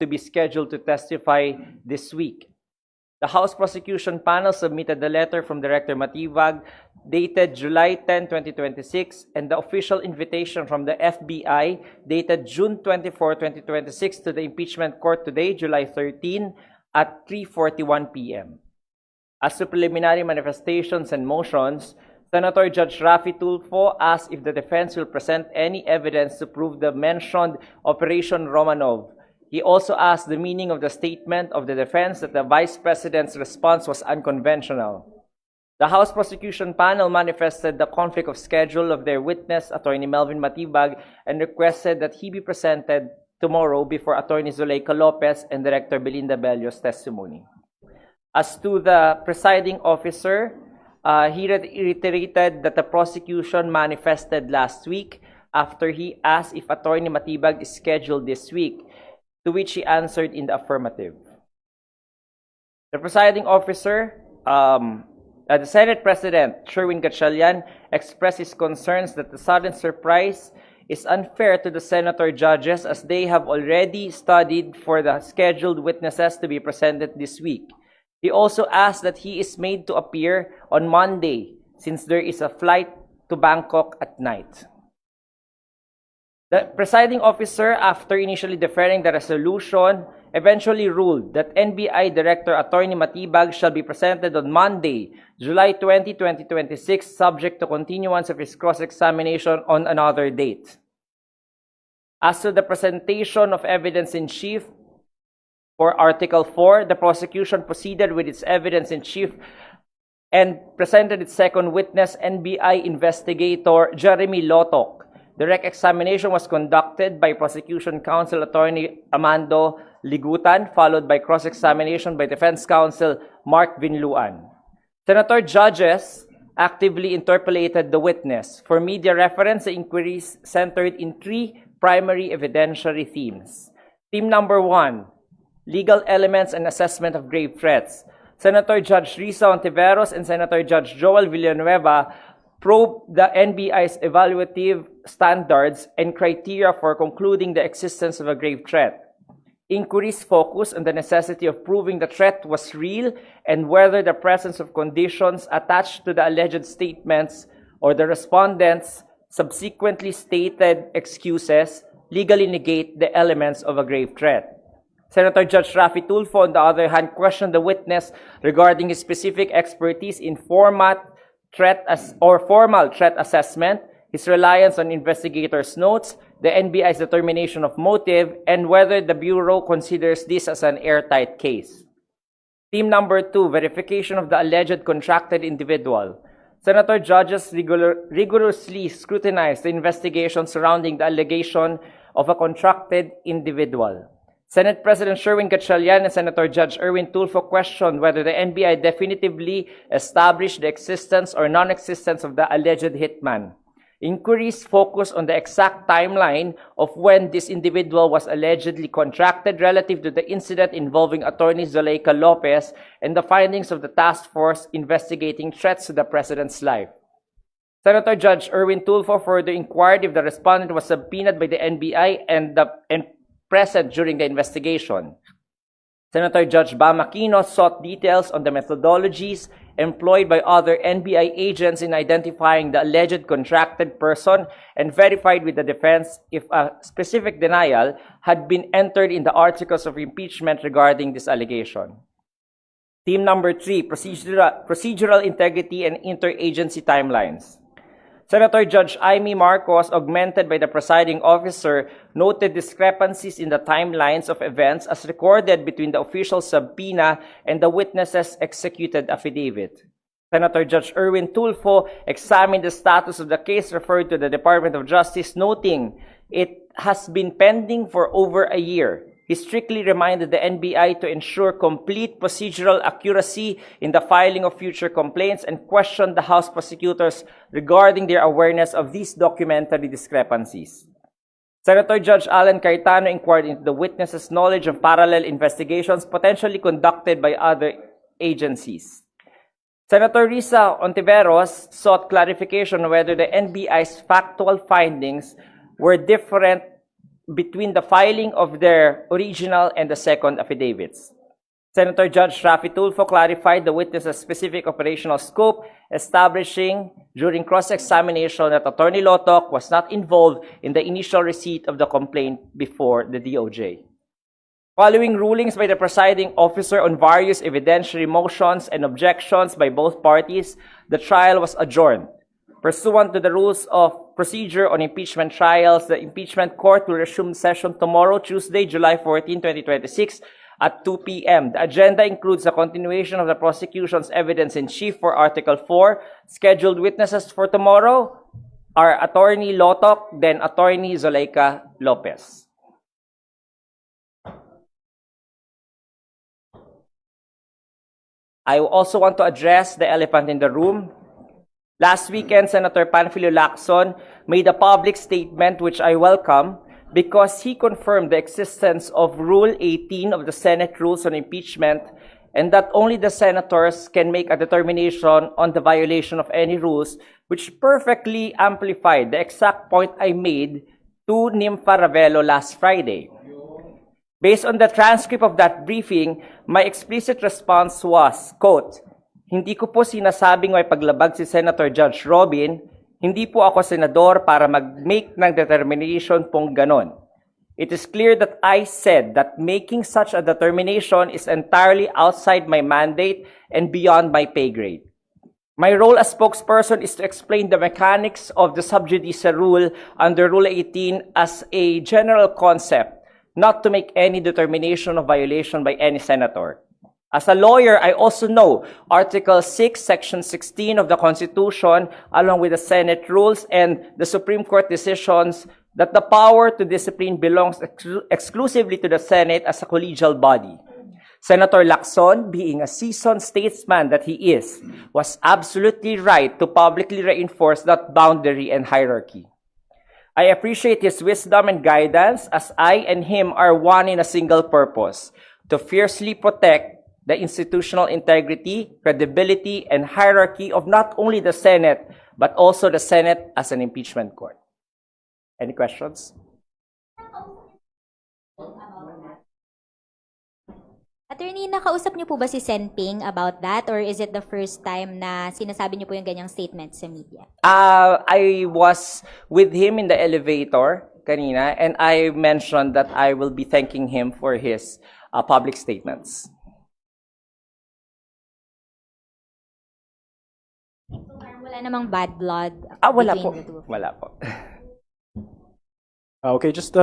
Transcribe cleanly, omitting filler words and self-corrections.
to be scheduled to testify this week. The House Prosecution Panel submitted the letter from Director Matibag dated July 10, 2026, and the official invitation from the FBI dated June 24, 2026 to the impeachment court today, July 13, at 3:41 p.m. As to preliminary manifestations and motions, Senator Judge Raffy Tulfo asked if the defense will present any evidence to prove the mentioned Operation Romanov. He also asked the meaning of the statement of the defense that the Vice President's response was unconventional. The House Prosecution Panel manifested the conflict of schedule of their witness, Attorney Melvin Matibag, and requested that he be presented tomorrow before Attorney Zuleika Lopez and Director Belinda Bello's testimony. As to the presiding officer, he reiterated that the prosecution manifested last week after he asked if Attorney Matibag is scheduled this week, to which he answered in the affirmative. The presiding officer, the Senate President, Sherwin Gatchalian, expressed his concerns that the sudden surprise is unfair to the senator judges as they have already studied for the scheduled witnesses to be presented this week. He also asked that he is made to appear on Monday since there is a flight to Bangkok at night. The presiding officer, after initially deferring the resolution, eventually ruled that NBI Director Attorney Matibag shall be presented on Monday, July 20, 2026, subject to continuance of his cross-examination on another date. As to the presentation of evidence in chief for Article 4, the prosecution proceeded with its evidence in chief and presented its second witness, NBI investigator Jeremy Lotok. Direct examination was conducted by Prosecution Counsel Attorney Amando Ligutan, followed by cross-examination by Defense Counsel Mark Vinluan. Senator judges actively interpolated the witness. For media reference, the inquiries centered in three primary evidentiary themes. Theme number 1, legal elements and assessment of grave threats. Senator Judge Risa Ontiveros and Senator Judge Joel Villanueva probe the NBI's evaluative standards and criteria for concluding the existence of a grave threat. Inquiries focus on the necessity of proving the threat was real and whether the presence of conditions attached to the alleged statements or the respondents' subsequently stated excuses legally negate the elements of a grave threat. Senator Judge Raffy Tulfo, on the other hand, questioned the witness regarding his specific expertise in formal threat assessment, his reliance on investigators' notes, the NBI's determination of motive, and whether the Bureau considers this as an airtight case. Theme number 2, verification of the alleged contracted individual. Senator judges rigorously scrutinized the investigation surrounding the allegation of a contracted individual. Senate President Sherwin Gatchalian and Senator Judge Erwin Tulfo questioned whether the NBI definitively established the existence or non-existence of the alleged hitman. Inquiries focused on the exact timeline of when this individual was allegedly contracted relative to the incident involving Attorney Zuleika Lopez and the findings of the task force investigating threats to the President's life. Senator Judge Erwin Tulfo further inquired if the respondent was subpoenaed by the NBI and present during the investigation. Senator Judge Bam Aquino sought details on the methodologies employed by other NBI agents in identifying the alleged contracted person and verified with the defense if a specific denial had been entered in the articles of impeachment regarding this allegation. Theme number 3, procedural integrity and interagency timelines. Senator Judge Amy Marcos, augmented by the presiding officer, noted discrepancies in the timelines of events as recorded between the official subpoena and the witness's executed affidavit. Senator Judge Erwin Tulfo examined the status of the case referred to the Department of Justice, noting it has been pending for over a year. He strictly reminded the NBI to ensure complete procedural accuracy in the filing of future complaints and questioned the House prosecutors regarding their awareness of these documentary discrepancies. Senator Judge Alan Cayetano inquired into the witness's knowledge of parallel investigations potentially conducted by other agencies. Senator Risa Ontiveros sought clarification on whether the NBI's factual findings were different between the filing of their original and the second affidavits. Senator Judge Rafi Tulfo clarified the witness's specific operational scope, establishing during cross-examination that Attorney Lotok was not involved in the initial receipt of the complaint before the DOJ. Following rulings by the presiding officer on various evidentiary motions and objections by both parties, the trial was adjourned. Pursuant to the rules of procedure on impeachment trials, the impeachment court will resume session tomorrow, Tuesday, July 14, 2026, at 2 p.m. The agenda includes a continuation of the prosecution's evidence-in-chief for Article 4. Scheduled witnesses for tomorrow are Attorney Lotok, then Attorney Zuleika Lopez. I also want to address the elephant in the room. Last weekend, Senator Panfilo Lacson made a public statement which I welcome because he confirmed the existence of Rule 18 of the Senate Rules on Impeachment and that only the senators can make a determination on the violation of any rules, which perfectly amplified the exact point I made to Nympha Ravelo last Friday. Based on the transcript of that briefing, my explicit response was, quote, "Hindi ko po sinasabing may paglabag si Senator Judge Robin, hindi po ako senador para mag-make ng determination pong ganon. It is clear that I said that making such a determination is entirely outside my mandate and beyond my pay grade. My role as spokesperson is to explain the mechanics of the sub judice rule under Rule 18 as a general concept, not to make any determination of violation by any senator. As a lawyer, I also know Article 6, Section 16 of the Constitution, along with the Senate rules and the Supreme Court decisions, that the power to discipline belongs exclusively to the Senate as a collegial body. Senator Lacson, being a seasoned statesman that he is, was absolutely right to publicly reinforce that boundary and hierarchy. I appreciate his wisdom and guidance as I and him are one in a single purpose, to fiercely protect the institutional integrity, credibility, and hierarchy of not only the Senate, but also the Senate as an impeachment court. Any questions? Attorney, nakausap niyo po ba si Sen Ping about that, or is it the first time na sinasabi niyo po yung ganyang statement sa media? I was with him in the elevator kanina, and I mentioned that I will be thanking him for his public statements. So, wala namang bad blood Wala between po. the two of you? Wala po. Okay, just